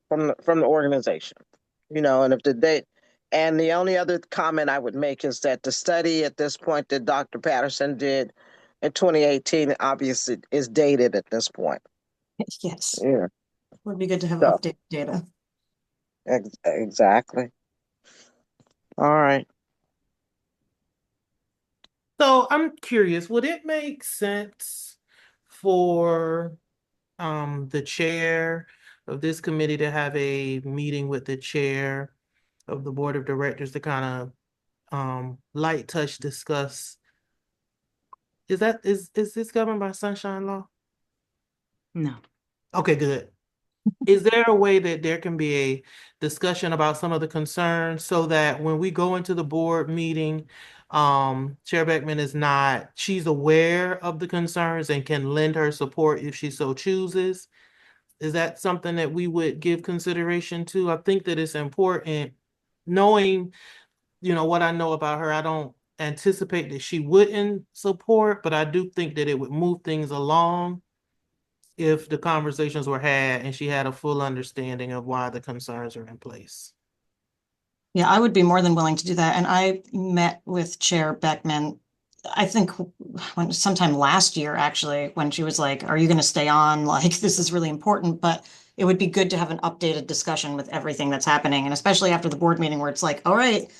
from the organization. and if the date, and the only other comment I would make is that the study at this point that Dr. Patterson did in 2018 obviously is dated at this point. Yes, Yeah, would be good to have so updated data. exactly. All right. So I'm curious, would it make sense for the chair of this committee to have a meeting with the chair of the board of directors to kind of light touch discuss? Is this governed by sunshine law? No. Okay, good. Is there a way that there can be a discussion about some of the concerns so that when we go into the board meeting, Chair Beckman she's aware of the concerns and can lend her support if she so chooses? Is that something that we would give consideration to? I think that it's important, knowing, what I know about her. I don't anticipate that she wouldn't support, but I do think that it would move things along if the conversations were had and she had a full understanding of why the concerns are in place. Yeah, I would be more than willing to do that. And I met with Chair Beckman, I think sometime last year, actually, when she was like, are you going to stay on? Like, this is really important, but it would be good to have an updated discussion with everything that's happening. And especially after the board meeting where it's like, all right,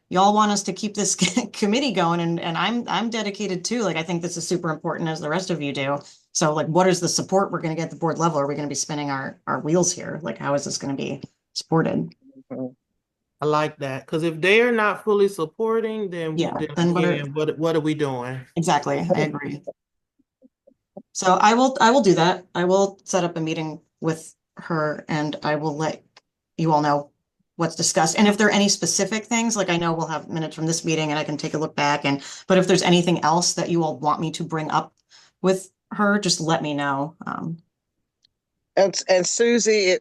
y'all want us to keep this committee going. And I'm dedicated too. Like, I think this is super important as the rest of you do. So like, what is the support we're going to get at the board level? Are we going to be spinning our wheels here? Like, how is this going to be supported? Mhm. I like that, because if they are not fully supporting, then Yeah, then what are we doing? exactly, I agree. So I will do that. I will set up a meeting with her and I will let you all know what's discussed. And if there are any specific things, like I know we'll have minutes from this meeting and I can take a look back but if there's anything else that you all want me to bring up with her, just let me know. And Susie,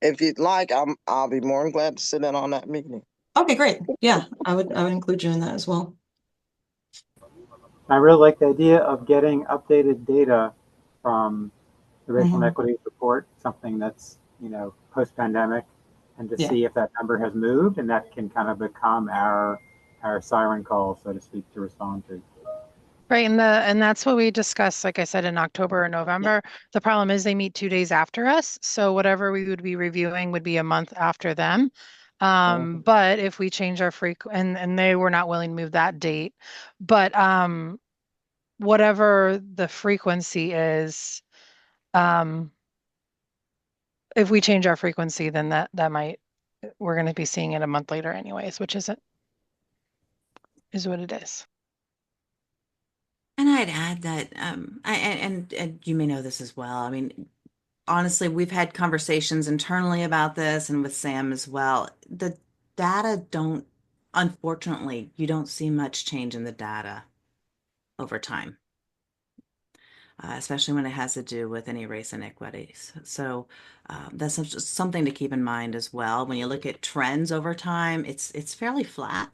if you'd like, I'll be more than glad to sit in on that meeting. Okay, great. Yeah, I would include you in that as well. I really like the idea of getting updated data from the racial Mhm. inequities report, something that's, post-pandemic, and to Yeah. see if that number has moved, and that can kind of become our siren call, so to speak, to respond to. Right, and that's what we discussed, like I said, in October or November. The problem is they meet 2 days after us, so whatever we would be reviewing would be a month after them. But if we change our and they were not willing to move that date, but whatever the frequency is, if we change our frequency, then that might we're going to be seeing it a month later anyways, which is what it is. And I'd add that, and you may know this as well. I mean, honestly, we've had conversations internally about this and with Sam as well. The data unfortunately, you don't see much change in the data over time, especially when it has to do with any race inequities. So that's just something to keep in mind as well. When you look at trends over time, it's fairly flat.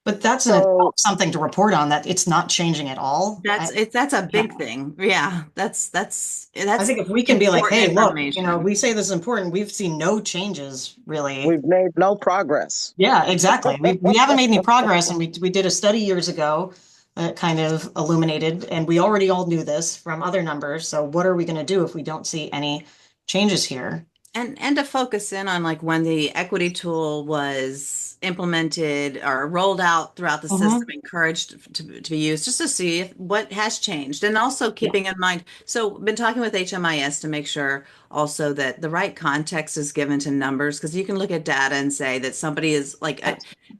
But that's So something to report on, that it's not changing at all. That's a Yeah. big thing. Yeah, I that's think if we can be like, important hey, look, information. we say this is important, we've seen no changes really. we've made no progress. Yeah, exactly. We haven't made any progress, and we did a study years ago that kind of illuminated, and we already all knew this from other numbers. So what are we going to do if we don't see any changes here? And to focus in on like when the equity tool was implemented or rolled out throughout the system, encouraged to be used, just to see what has changed. And also Yeah. keeping in mind, so been talking with HMIS to make sure also that the right context is given to numbers, because you can look at data and say that somebody is like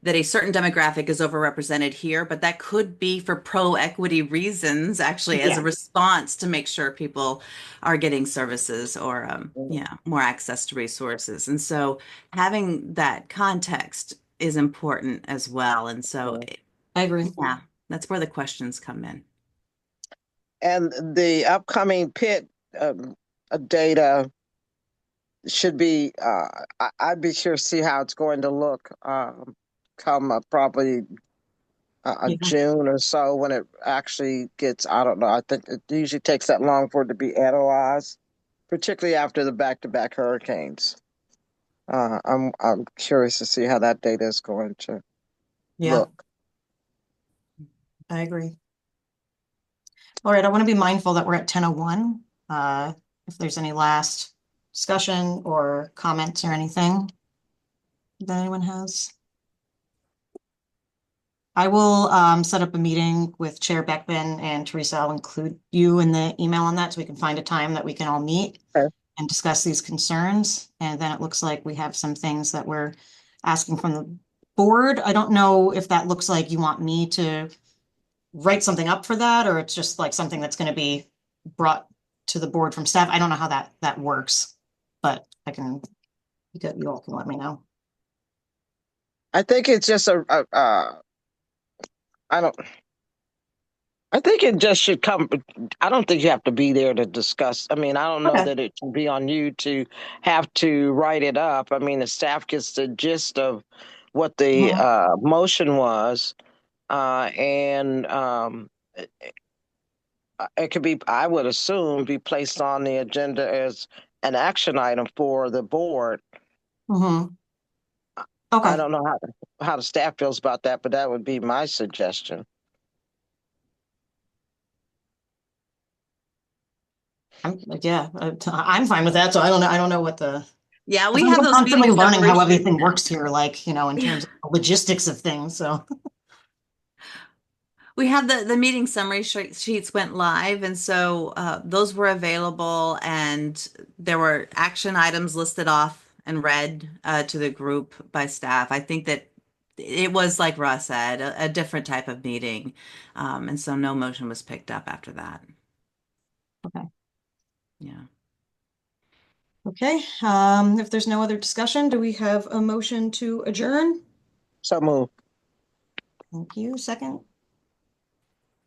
that a certain demographic is overrepresented here, but that could be for pro-equity reasons, actually, as a Yeah, response to make sure people are getting services or more access to resources. And so having that context is important as well. And so I agree. yeah, that's where the questions come in. And the upcoming PIT data should be, I'd be sure to see how it's going to look come probably Yeah. June or so when it actually gets, I don't know, I think it usually takes that long for it to be analyzed, particularly after the back-to-back hurricanes. I'm curious to see how that data is going to Yeah, look. I agree. All right, I want to be mindful that we're at 10:01. If there's any last discussion or comments or anything that anyone has. I will set up a meeting with Chair Beckman and Teresa. I'll include you in the email on that so we can find a time that we can all meet Okay. and discuss these concerns. And then it looks like we have some things that we're asking from the board. I don't know if that looks like you want me to write something up for that, or it's just like something that's going to be brought to the board from staff. I don't know how that works, but you all can let me know. I think it's just I think it just should come. I don't think you have to be there to discuss. I mean, I don't know Okay. that it should be on you to have to write it up. I mean, the staff gets the gist of what the motion was, and it could be, I would assume, be placed on the agenda as an action item for the board. Mm-hmm. I Okay. don't know how the staff feels about that, but that would be my suggestion. I'm fine with that. So I don't know what the. Yeah, we I'm have those constantly meeting learning how summaries everything now. works here, like, in terms of logistics of things. So We have the meeting summary sheets went live, and so those were available, and there were action items listed off and read to the group by staff. I think that it was, like Russ said, a different type of meeting, and so no motion was picked up after that. Okay. Yeah. Okay. If there's no other discussion, do we have a motion to adjourn? So move. Thank you. Second.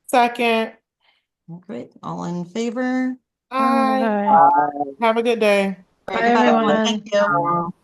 Second. Great. All in favor? Bye. Bye. Have a good day. All right, Bye, goodbye, everyone. everyone. Thank you.